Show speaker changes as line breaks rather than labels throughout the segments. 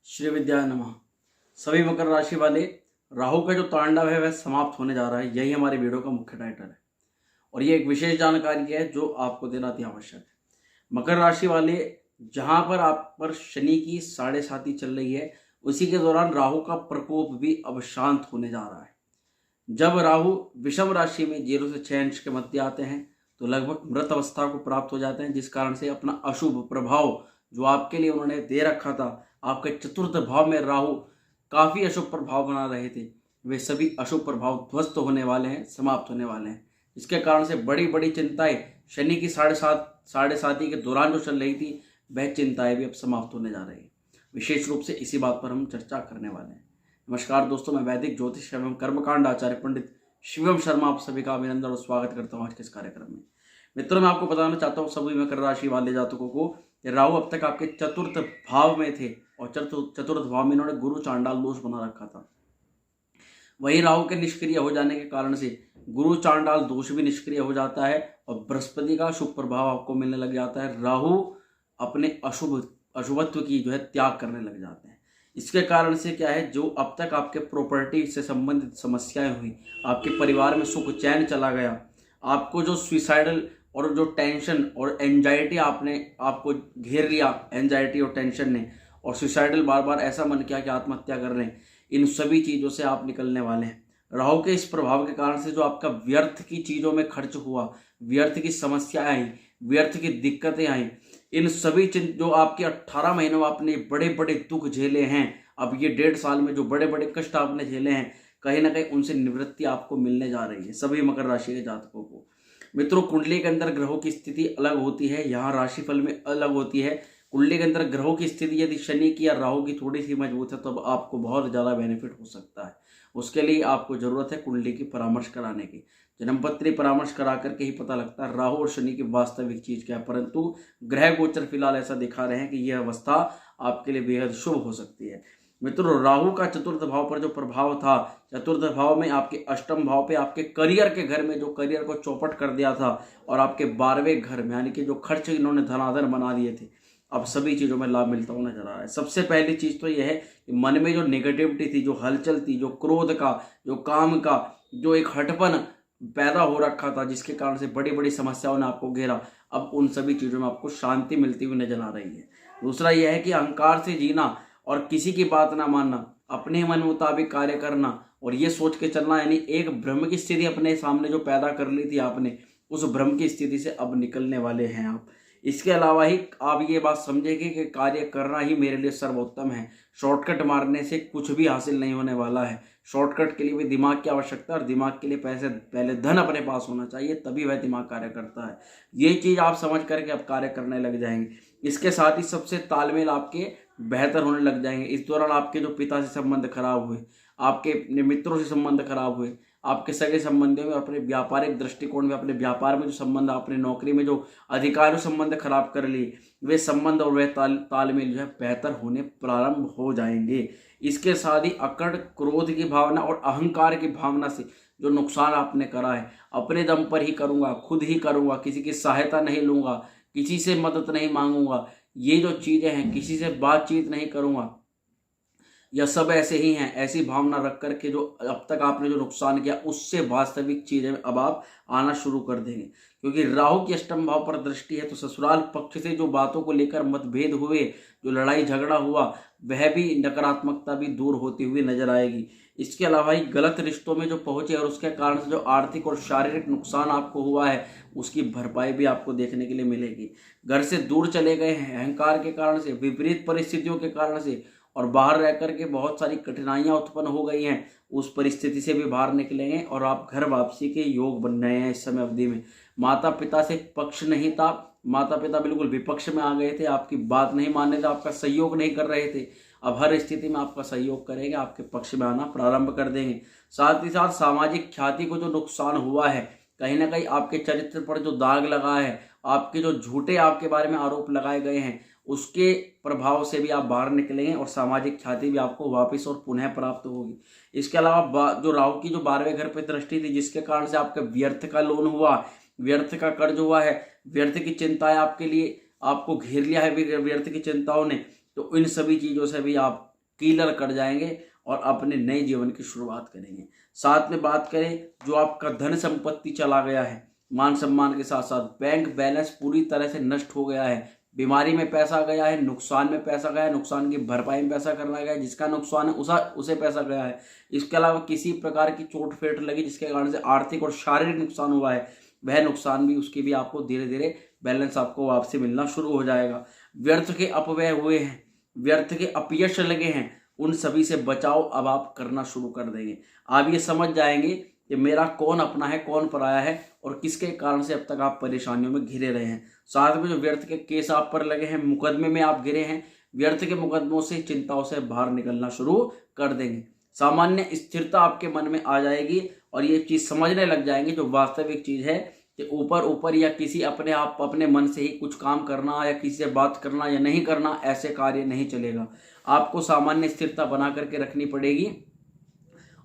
श्री विद्या नमः। सभी मकर राशि वाले, राहु का जो तांडव है वह समाप्त होने जा रहा है। यही हमारी वीडियो का मुख्य टाइटल है और ये एक विशेष जानकारी है जो आपको देना अति आवश्यक है। मकर राशि वाले, जहां पर आप पर शनि की 7.5 चल रही है, उसी के दौरान राहु का प्रकोप भी अब शांत होने जा रहा है। जब राहु विषम राशि में 0 से 6 अंश के मध्य आते हैं तो लगभग मृत अवस्था को प्राप्त हो जाते हैं, जिस कारण से अपना अशुभ प्रभाव जो आपके लिए उन्होंने दे रखा था, आपके चतुर्थ भाव में राहु काफी अशुभ प्रभाव बना रहे थे, वे सभी अशुभ प्रभाव ध्वस्त होने वाले हैं, समाप्त होने वाले हैं। इसके कारण से बड़ी बड़ी चिंताएं शनि की 7.5 के दौरान जो चल रही थी, वह चिंताएं भी अब समाप्त होने जा रही है। विशेष रूप से इसी बात पर हम चर्चा करने वाले हैं। नमस्कार दोस्तों, मैं वैदिक ज्योतिष एवं कर्मकांड आचार्य पंडित शिवम शर्मा आप सभी का अभिनंदन और स्वागत करता हूँ आज के इस कार्यक्रम में। मित्रों, मैं आपको बताना चाहता हूँ सभी मकर राशि वाले जातकों को, राहु अब तक आपके चतुर्थ भाव में थे और चतुर्थ भाव में इन्होंने गुरु चांडाल दोष बना रखा था। वही राहु के निष्क्रिय हो जाने के कारण से गुरु चांडाल दोष भी निष्क्रिय हो जाता है और बृहस्पति का शुभ प्रभाव आपको मिलने लग जाता है। राहु अपने अशुभत्व की जो है त्याग करने लग जाते हैं। इसके कारण से क्या है, जो अब तक आपके प्रॉपर्टी से संबंधित समस्याएं हुई, आपके परिवार में सुख चैन चला गया, आपको जो सुसाइडल और जो टेंशन और एंजाइटी आपको घेर लिया, एंजाइटी और टेंशन ने, और सुसाइडल बार बार ऐसा मन किया कि आत्महत्या कर लें, इन सभी चीज़ों से आप निकलने वाले हैं। राहु के इस प्रभाव के कारण से जो आपका व्यर्थ की चीज़ों में खर्च हुआ, व्यर्थ की समस्याएं आई, व्यर्थ की दिक्कतें आई, इन सभी जो आपके 18 महीनों आपने बड़े बड़े दुख झेले हैं, अब ये 1.5 साल में जो बड़े बड़े कष्ट आपने झेले हैं, कहीं ना कहीं उनसे निवृत्ति आपको मिलने जा रही है सभी मकर राशि के जातकों को। मित्रों, कुंडली के अंदर ग्रहों की स्थिति अलग होती है, यहाँ राशिफल में अलग होती है। कुंडली के अंदर ग्रहों की स्थिति यदि शनि की या राहु की थोड़ी सी मजबूत है तो अब आपको बहुत ज़्यादा बेनिफिट हो सकता है। उसके लिए आपको ज़रूरत है कुंडली की परामर्श कराने की। जन्मपत्री परामर्श करा करके ही पता लगता है राहु और शनि की वास्तविक चीज़ क्या है, परंतु ग्रह गोचर फिलहाल ऐसा दिखा रहे हैं कि यह अवस्था आपके लिए बेहद शुभ हो सकती है। मित्रों, राहु का चतुर्थ भाव पर जो प्रभाव था, चतुर्थ भाव में आपके अष्टम भाव पे आपके करियर के घर में जो करियर को चौपट कर दिया था, और आपके 12वें घर में यानी कि जो खर्च इन्होंने धनाधन बना दिए थे, अब सभी चीज़ों में लाभ मिलता हुआ नजर आ रहा है। सबसे पहली चीज़ तो यह है कि मन में जो नेगेटिविटी थी, जो हलचल थी, जो क्रोध का, जो काम का, जो एक हटपन पैदा हो रखा था, जिसके कारण से बड़ी बड़ी समस्याओं ने आपको घेरा, अब उन सभी चीज़ों में आपको शांति मिलती हुई नजर आ रही है। दूसरा यह है कि अहंकार से जीना और किसी की बात ना मानना, अपने मन मुताबिक कार्य करना और ये सोच के चलना, यानी एक भ्रम की स्थिति अपने सामने जो पैदा कर ली थी आपने, उस भ्रम की स्थिति से अब निकलने वाले हैं आप। इसके अलावा ही आप ये बात समझेंगे कि कार्य करना ही मेरे लिए सर्वोत्तम है। शॉर्टकट मारने से कुछ भी हासिल नहीं होने वाला है। शॉर्टकट के लिए भी दिमाग की आवश्यकता है और दिमाग के लिए पहले धन अपने पास होना चाहिए, तभी वह दिमाग कार्य करता है। ये चीज़ आप समझ करके अब कार्य करने लग जाएंगे। इसके साथ ही सबसे तालमेल आपके बेहतर होने लग जाएंगे। इस दौरान आपके जो पिता से संबंध खराब हुए, आपके मित्रों से संबंध खराब हुए, आपके सगे संबंधियों में, अपने व्यापारिक दृष्टिकोण में, अपने व्यापार में जो संबंध, अपने नौकरी में जो अधिकारी संबंध खराब कर लिए, वे संबंध और वह तालमेल जो है बेहतर होने प्रारंभ हो जाएंगे। इसके साथ ही अकड़ क्रोध की भावना और अहंकार की भावना से जो नुकसान आपने करा है, अपने दम पर ही करूँगा, खुद ही करूँगा, किसी की सहायता नहीं लूँगा, किसी से मदद नहीं मांगूंगा, ये जो चीज़ें हैं, किसी से बातचीत नहीं करूँगा, यह सब ऐसे ही हैं, ऐसी भावना रख कर के जो अब तक आपने जो नुकसान किया, उससे वास्तविक चीज़ें अब आप आना शुरू कर देंगे। क्योंकि राहु की अष्टम भाव पर दृष्टि है, तो ससुराल पक्ष से जो बातों को लेकर मतभेद हुए, जो लड़ाई झगड़ा हुआ, वह भी नकारात्मकता भी दूर होती हुई नजर आएगी। इसके अलावा ही गलत रिश्तों में जो पहुंचे और उसके कारण से जो आर्थिक और शारीरिक नुकसान आपको हुआ है, उसकी भरपाई भी आपको देखने के लिए मिलेगी। घर से दूर चले गए हैं अहंकार के कारण से, विपरीत परिस्थितियों के कारण से, और बाहर रह कर के बहुत सारी कठिनाइयां उत्पन्न हो गई हैं, उस परिस्थिति से भी बाहर निकलेंगे और आप घर वापसी के योग बन रहे हैं। इस समय अवधि में माता पिता से पक्ष नहीं था, माता पिता बिल्कुल विपक्ष में आ गए थे, आपकी बात नहीं मान रहे थे, आपका सहयोग नहीं कर रहे थे, अब हर स्थिति में आपका सहयोग करेंगे, आपके पक्ष में आना प्रारंभ कर देंगे। साथ ही साथ सामाजिक ख्याति को जो नुकसान हुआ है, कहीं ना कहीं आपके चरित्र पर जो दाग लगा है, आपके जो झूठे आपके बारे में आरोप लगाए गए हैं, उसके प्रभाव से भी आप बाहर निकलेंगे और सामाजिक ख्याति भी आपको वापस और पुनः प्राप्त होगी। इसके अलावा जो राहु की जो 12वें घर पर दृष्टि थी, जिसके कारण से आपका व्यर्थ का लोन हुआ, व्यर्थ का कर्ज हुआ है, व्यर्थ की चिंताएं आपके लिए आपको घेर लिया है व्यर्थ की चिंताओं ने, तो इन सभी चीज़ों से भी आप क्लियर कर जाएंगे और अपने नए जीवन की शुरुआत करेंगे। साथ में बात करें, जो आपका धन संपत्ति चला गया है, मान सम्मान के साथ साथ बैंक बैलेंस पूरी तरह से नष्ट हो गया है, बीमारी में पैसा गया है, नुकसान में पैसा गया है, नुकसान की भरपाई में पैसा करना गया है, जिसका नुकसान है उसे पैसा गया है, इसके अलावा किसी प्रकार की चोट फेट लगी जिसके कारण से आर्थिक और शारीरिक नुकसान हुआ है, वह नुकसान भी उसकी भी आपको धीरे धीरे बैलेंस आपको वापसी मिलना शुरू हो जाएगा। व्यर्थ के अपव्यय हुए हैं, व्यर्थ के अपयश लगे हैं, उन सभी से बचाव अब आप करना शुरू कर देंगे। आप ये समझ जाएंगे कि मेरा कौन अपना है कौन पराया है और किसके कारण से अब तक आप परेशानियों में घिरे रहे हैं। साथ में जो व्यर्थ के केस आप पर लगे हैं, मुकदमे में आप घिरे हैं, व्यर्थ के मुकदमों से चिंताओं से बाहर निकलना शुरू कर देंगे। सामान्य स्थिरता आपके मन में आ जाएगी और ये चीज समझने लग जाएंगे जो वास्तविक चीज है कि ऊपर ऊपर या किसी अपने मन से ही कुछ काम करना या किसी से बात करना या नहीं करना, ऐसे कार्य नहीं चलेगा। आपको सामान्य स्थिरता बना करके रखनी पड़ेगी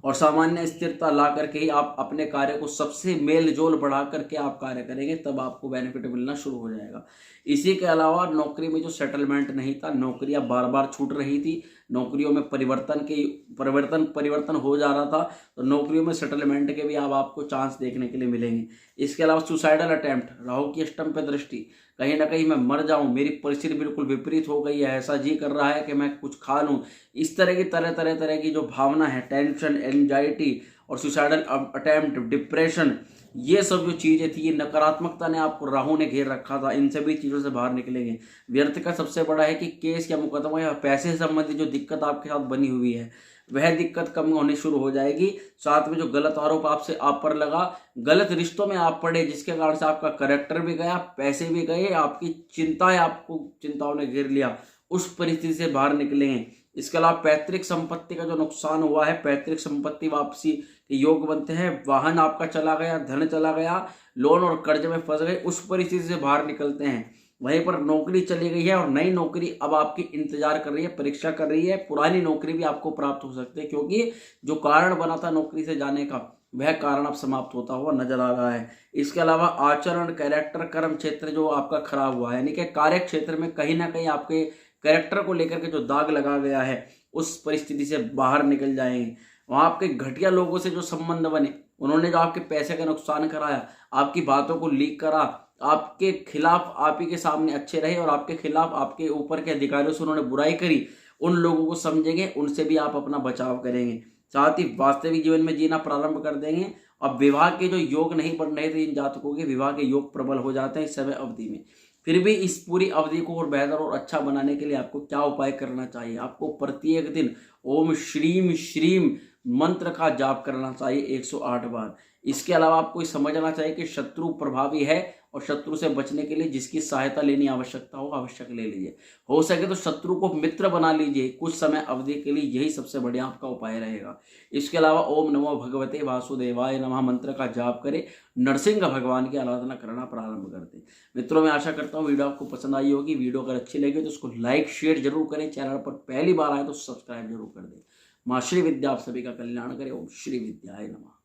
और सामान्य स्थिरता ला करके ही आप अपने कार्य को सबसे मेल जोल बढ़ा करके आप कार्य करेंगे, तब आपको बेनिफिट मिलना शुरू हो जाएगा। इसी के अलावा नौकरी में जो सेटलमेंट नहीं था, नौकरियां बार बार छूट रही थी, नौकरियों में परिवर्तन हो जा रहा था, तो नौकरियों में सेटलमेंट के भी अब आपको चांस देखने के लिए मिलेंगे। इसके अलावा सुसाइडल अटेम्प्ट, राहु की अष्टम पे दृष्टि, कहीं ना कहीं मैं मर जाऊं, मेरी परिस्थिति बिल्कुल विपरीत हो गई है, ऐसा जी कर रहा है कि मैं कुछ खा लूं, इस तरह की तरह की जो भावना है, टेंशन, एंजाइटी और सुसाइडल अटेम्प्ट, डिप्रेशन, ये सब जो चीजें थी, ये नकारात्मकता ने आपको राहु ने घेर रखा था, इन सभी चीजों से बाहर निकलेंगे। व्यर्थ का सबसे बड़ा है कि केस या मुकदमा या पैसे से संबंधित जो दिक्कत आपके साथ बनी हुई है, वह दिक्कत कम होनी शुरू हो जाएगी। साथ में जो गलत आरोप आप पर लगा, गलत रिश्तों में आप पड़े, जिसके कारण से आपका कैरेक्टर भी गया, पैसे भी गए, आपकी चिंताएं, आपको चिंताओं ने घेर लिया, उस परिस्थिति से बाहर निकलेंगे। इसके अलावा पैतृक संपत्ति का जो नुकसान हुआ है, पैतृक संपत्ति वापसी के योग बनते हैं, वाहन आपका चला गया, धन चला गया, लोन और कर्ज में फंस गए, उस परिस्थिति से बाहर निकलते हैं। वहीं पर नौकरी चली गई है और नई नौकरी अब आपकी इंतजार कर रही है, परीक्षा कर रही है, पुरानी नौकरी भी आपको प्राप्त हो सकती है, क्योंकि जो कारण बना था नौकरी से जाने का, वह कारण अब समाप्त होता हुआ नजर आ रहा है। इसके अलावा आचरण, कैरेक्टर, कर्म क्षेत्र जो आपका खराब हुआ है, यानी कि कार्य क्षेत्र में कहीं ना कहीं आपके कैरेक्टर को लेकर के जो दाग लगा गया है, उस परिस्थिति से बाहर निकल जाएंगे। वहां आपके घटिया लोगों से जो संबंध बने, उन्होंने जो आपके पैसे का नुकसान कराया, आपकी बातों को लीक करा, आपके खिलाफ आप ही के सामने अच्छे रहे और आपके खिलाफ आपके ऊपर के अधिकारियों से उन्होंने बुराई करी, उन लोगों को समझेंगे, उनसे भी आप अपना बचाव करेंगे। साथ ही वास्तविक जीवन में जीना प्रारंभ कर देंगे। अब विवाह के जो योग नहीं बन रहे थे इन जातकों के, विवाह के योग प्रबल हो जाते हैं इस समय अवधि में। फिर भी इस पूरी अवधि को और बेहतर और अच्छा बनाने के लिए आपको क्या उपाय करना चाहिए? आपको प्रत्येक दिन ओम श्रीम श्रीम मंत्र का जाप करना चाहिए 108 बार। इसके अलावा आपको समझना चाहिए कि शत्रु प्रभावी है और शत्रु से बचने के लिए जिसकी सहायता लेनी आवश्यकता हो, आवश्यक ले लीजिए। हो सके तो शत्रु को मित्र बना लीजिए कुछ समय अवधि के लिए, यही सबसे बढ़िया आपका उपाय रहेगा। इसके अलावा ओम नमो भगवते वासुदेवाय नमः मंत्र का जाप करें, नरसिंह भगवान की आराधना करना प्रारंभ कर दें। मित्रों, मैं आशा करता हूँ वीडियो आपको पसंद आई होगी। वीडियो अगर अच्छी लगी तो उसको लाइक शेयर जरूर करें, चैनल पर पहली बार आए तो सब्सक्राइब जरूर कर दें। माँ श्री विद्या आप सभी का कल्याण करे। ओम श्री विद्याय नमः।